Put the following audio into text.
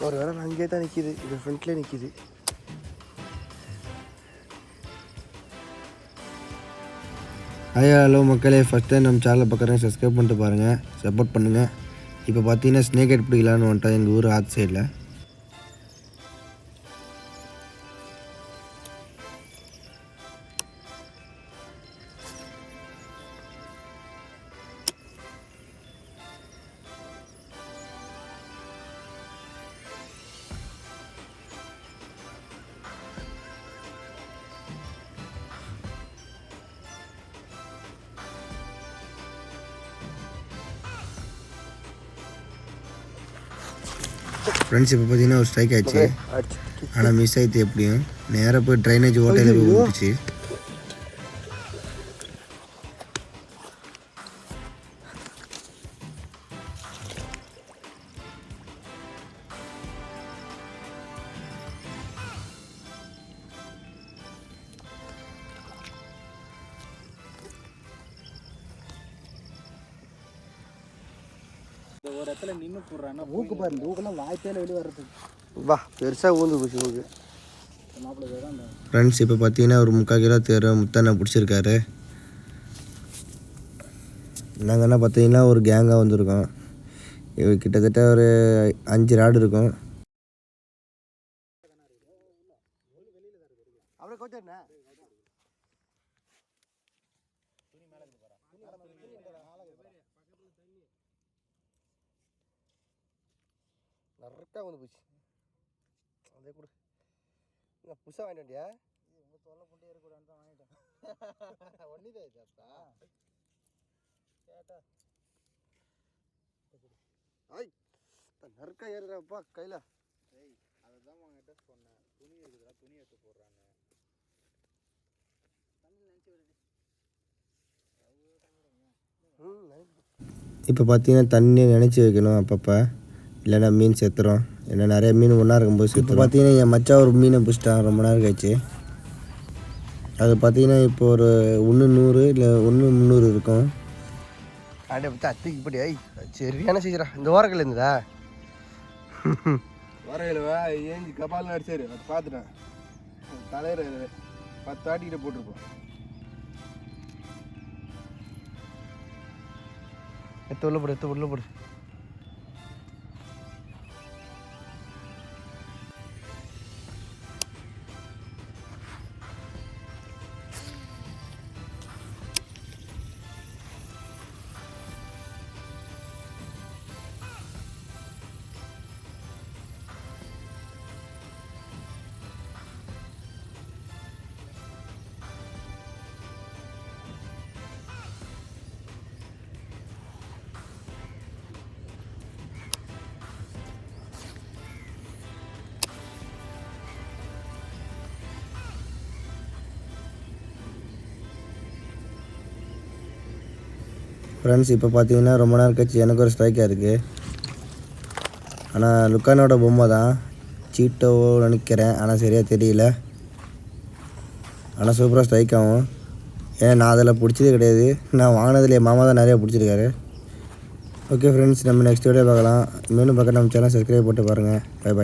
ஒரு வேளை அங்கேயே தான் நிற்கிது, இது ஃப்ரண்ட்லேயே நிற்கிது. ஹலோ மக்களே, ஃபஸ்ட் டைம் நம்ம சேனலை பார்க்குறேன், சப்ஸ்கிரைப் பண்ணிட்டு பாருங்கள், சப்போர்ட் பண்ணுங்கள். இப்போ பார்த்தீங்கன்னா ஸ்னேக் ஹெட் பிடிக்கலான்னு வந்துட்டோம் எங்கள் ஊர் ஆத்து சைடில். ஃப்ரெண்ட்ஸ் இப்போ பார்த்தீங்கன்னா ஒரு ஸ்ட்ரைக் ஆயிடுச்சு, ஆனால் மிஸ் ஆகிடுது. எப்படியும் நேராக போய் ட்ரைனேஜ் ஓட்டையில் போய் விட்டுச்சு. ஒரு இடத்துல நின்று போடுறான்னா ஊக்கு பாரு, இந்த ஊக்கெல்லாம் வாய்ப்பே வெளியே வர்றது. வா பெருசாக ஊந்து போச்சு ஊக்கு. ஃப்ரெண்ட்ஸ் இப்போ பார்த்தீங்கன்னா ஒரு 3/4 கிலோ தேர் முத்தண்ணா பிடிச்சிருக்காரு. நாங்கள் என்ன பார்த்தீங்கன்னா ஒரு கேங்காக வந்திருக்கோம். கிட்டத்தட்ட ஒரு 5 ராடு இருக்கும். கரெக்டாக வந்து போச்சு. அதே கொடு, நான் புதுசாக வாங்கிட்டியா? உங்கள் தொல்லை கொண்டே இருக்கக்கூடாதுன்னு தான் வாங்கிட்டேன். ஒன்றுதே சாப்பிட்டா கேட்டா ஆய் நறுக்கா ஏறுறப்பா கையில். ஏய், அதை தான் உங்ககிட்ட சொன்னேன். துணி இருக்குதுடா, துணி எடுத்து போடுறாங்க. தண்ணி நினச்சி வருது. இப்போ பார்த்தீங்கன்னா தண்ணியை நினச்சி வைக்கணும் அப்பப்போ, இல்லைன்னா மீன் செத்துரும். ஏன்னா நிறைய மீன் ஒன்றா இருக்கும்போது செத்து. இப்போ பார்த்தீங்கன்னா என் மச்சான் ஒரு மீனை பிடிச்சிட்டான் ரொம்ப நேரம் கழிச்சு. அது பார்த்தீங்கன்னா இப்போ ஒரு 100 இல்லை 300 இருக்கும். அப்படியே பற்றி அத்திக்கு இப்படி ஐ சரியான சீக்கிரம். இந்த ஓரக்கில் இருந்ததா வரையில் ஏஞ்சி கபாலில் அடிச்சாரு, அது பார்த்துட்டேன். தலையில் 10 ஆட்டிக்கிட்ட போட்டிருப்போம். எடுத்து உள்ள போடு, எடுத்து உள்ள போடு. ஃப்ரெண்ட்ஸ் இப்போ பார்த்தீங்கன்னா ரொம்ப நேரம் கழிச்சு எனக்கு ஒரு ஸ்ட்ரைக்காக இருக்குது. ஆனால் லுக்கானோட பொம்மை தான், சீட்டோ நினைக்கிறேன், ஆனால் சரியாக தெரியல. ஆனால் சூப்பராக ஸ்ட்ரைக் ஆகும். ஏன்னா நான் அதில் பிடிச்சதே கிடையாது, நான் வாங்கினதுல என் மாமா தான் நிறையா பிடிச்சிருக்காரு. ஓகே ஃப்ரெண்ட்ஸ், நம்ம நெக்ஸ்ட் வீடியோ பார்க்கலாம். மீண்டும் பார்க்க நம்ம சேனல் சப்ஸ்கிரைப் போட்டு பாருங்கள். Bye bye.